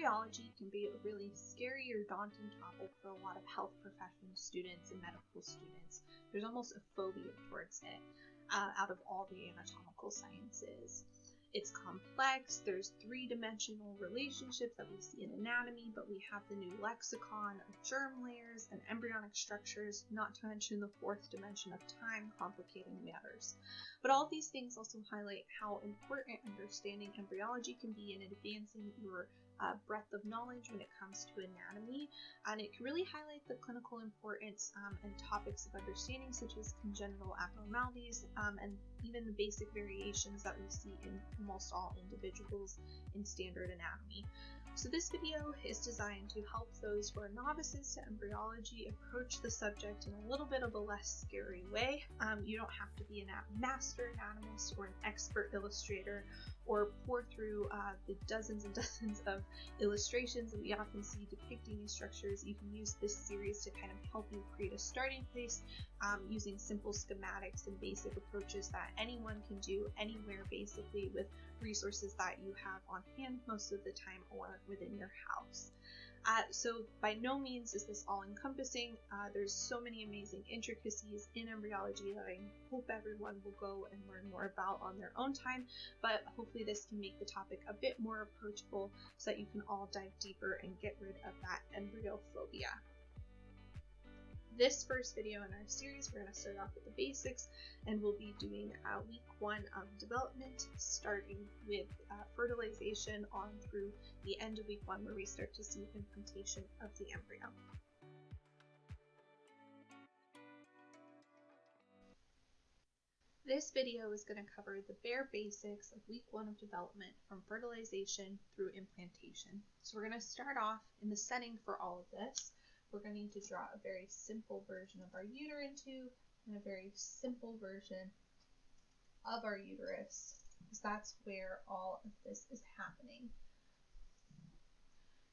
Embryology can be a really scary or daunting topic for a lot of health professional students and medical students. There's almost a phobia towards it out of all the anatomical sciences. It's complex, there's three-dimensional relationships that we see in anatomy, but we have the new lexicon of germ layers and embryonic structures, not to mention the fourth dimension of time complicating matters. But all of these things also highlight how important understanding embryology can be in advancing your breadth of knowledge when it comes to anatomy, and it can really highlight the clinical importance and topics of understanding such as congenital abnormalities and even the basic variations that we see in almost all individuals in standard anatomy. So this video is designed to help those who are novices to embryology approach the subject in a little bit of a less scary way. You don't have to be a master anatomist or an expert illustrator or pour through the dozens and dozens of illustrations that we often see depicting these structures. You can use this series to kind of help you create a starting place using simple schematics and basic approaches that anyone can do anywhere, basically with resources that you have on hand most of the time or within your house. So by no means is this all-encompassing. There's so many amazing intricacies in embryology that I hope everyone will go and learn more about on their own time, but hopefully this can make the topic a bit more approachable so that you can all dive deeper and get rid of that embryophobia. This first video in our series, we're going to start off with the basics, and we'll be doing week 1 of development, starting with fertilization on through the end of week 1, where we start to see implantation of the embryo. This video is going to cover the bare basics of week 1 of development, from fertilization through implantation. So we're going to start off in the setting for all of this. We're going to need to draw a very simple version of our uterine tube and a very simple version of our uterus, because that's where all of this is happening.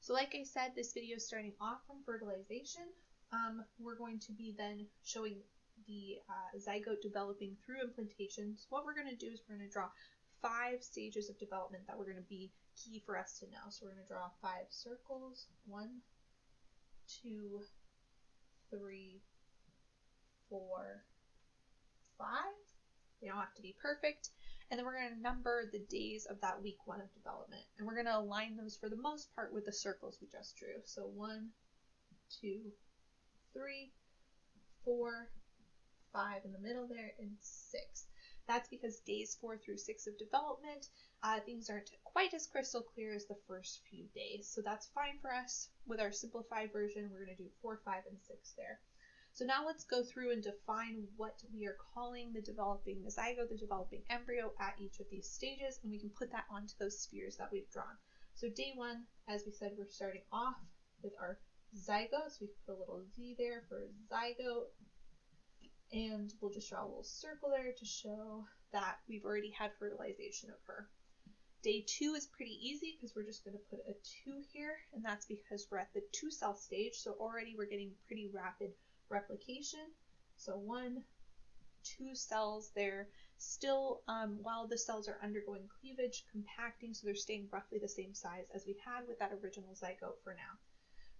So like I said, this video is starting off from fertilization. We're going to be then showing the zygote developing through implantation. So what we're going to do is we're going to draw 5 stages of development that we're going to be key for us to know. So we're going to draw 5 circles. 1, 2, 3, 4, 5. They don't have to be perfect. And then we're going to number the days of that week 1 of development. And we're going to align those for the most part with the circles we just drew. So 1, 2, 3, 4, 5 in the middle there, and 6. That's because days 4 through 6 of development, things aren't quite as crystal clear as the first few days. So that's fine for us. With our simplified version, we're going to do 4, 5, and 6 there. So now let's go through and define what we are calling the developing zygote, the developing embryo at each of these stages, and we can put that onto those spheres that we've drawn. So day 1, as we said, we're starting off with our zygote. So we put a little Z there for zygote. And we'll just draw a little circle there to show that we've already had fertilization occur. Day 2 is pretty easy because we're just going to put a 2 here, and that's because we're at the 2-cell stage, so already we're getting pretty rapid replication. So 1, 2 cells there, still while the cells are undergoing cleavage, compacting, so they're staying roughly the same size as we had with that original zygote for now.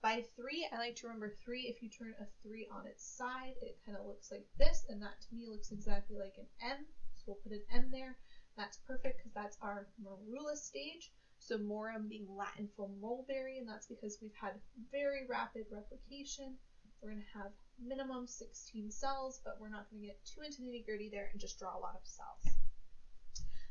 By 3, I like to remember 3, if you turn a 3 on its side, it kind of looks like this, and that to me looks exactly like an M. So we'll put an M there. That's perfect because that's our morula stage. So morum being Latin for mulberry, and that's because we've had very rapid replication. We're going to have minimum 16 cells, but we're not going to get too into nitty-gritty there and just draw a lot of cells.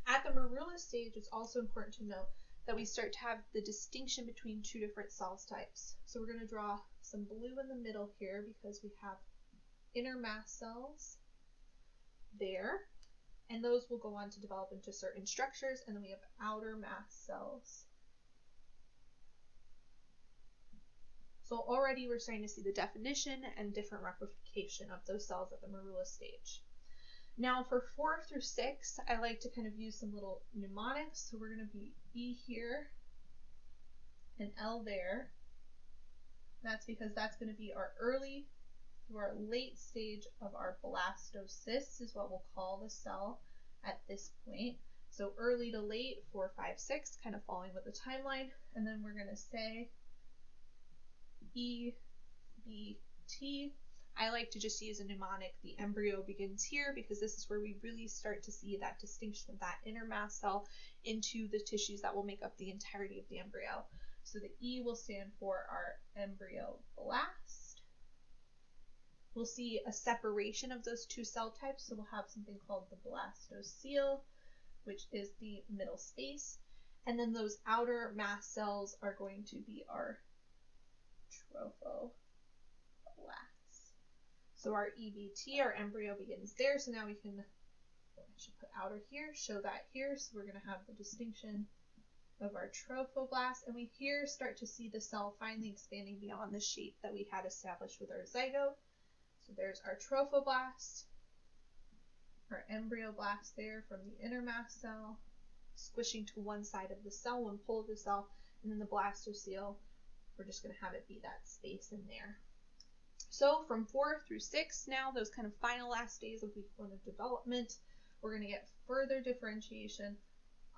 At the morula stage, it's also important to note that we start to have the distinction between 2 different cell types. So we're going to draw some blue in the middle here because we have inner mast cells there, and those will go on to develop into certain structures, and then we have outer mast cells. So already we're starting to see the definition and different replication of those cells at the morula stage. Now for 4 through 6, I like to kind of use some little mnemonics. So we're going to be E here and L there. That's because that's going to be our early through our late stage of our blastocyst is what we'll call the cell at this point. So early to late, 4, 5, 6, kind of following with the timeline. And then we're going to say E, B, T. I like to just use a mnemonic. The embryo begins here because this is where we really start to see that distinction of that inner mast cell into the tissues that will make up the entirety of the embryo. So the E will stand for our embryoblast. We'll see a separation of those two cell types. So we'll have something called the blastocele, which is the middle space. And then those outer mast cells are going to be our trophoblasts. So our EBT, our embryo begins there. So now we can, I should put outer here, show that here. So we're going to have the distinction of our trophoblast. And we here start to see the cell finally expanding beyond the shape that we had established with our zygote. So there's our trophoblast, our embryoblast there from the inner mast cell, squishing to one side of the cell, one pole of the cell, and then the blastocele, we're just going to have it be that space in there. So from 4 through 6 now, those kind of final last days of week 1 of development, we're going to get further differentiation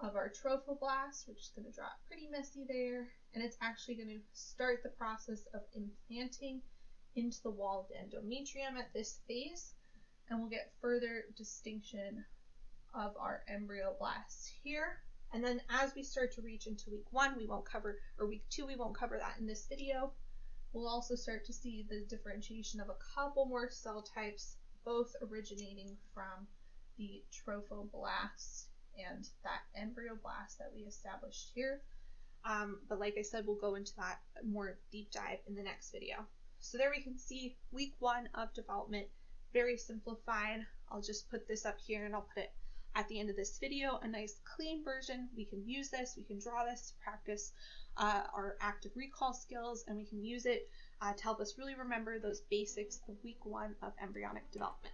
of our trophoblast, which is going to draw it pretty messy there, and it's actually going to start the process of implanting into the wall of the endometrium at this phase, and we'll get further distinction of our embryoblasts here. And then as we start to reach into week 1, we won't cover, or week 2, we won't cover that in this video. We'll also start to see the differentiation of a couple more cell types, both originating from the trophoblast and that embryoblast that we established here. But like I said, we'll go into that more deep dive in the next video. So there we can see week 1 of development, very simplified. I'll just put this up here and I'll put it at the end of this video, a nice clean version. We can use this, we can draw this to practice our active recall skills, and we can use it to help us really remember those basics of week 1 of embryonic development.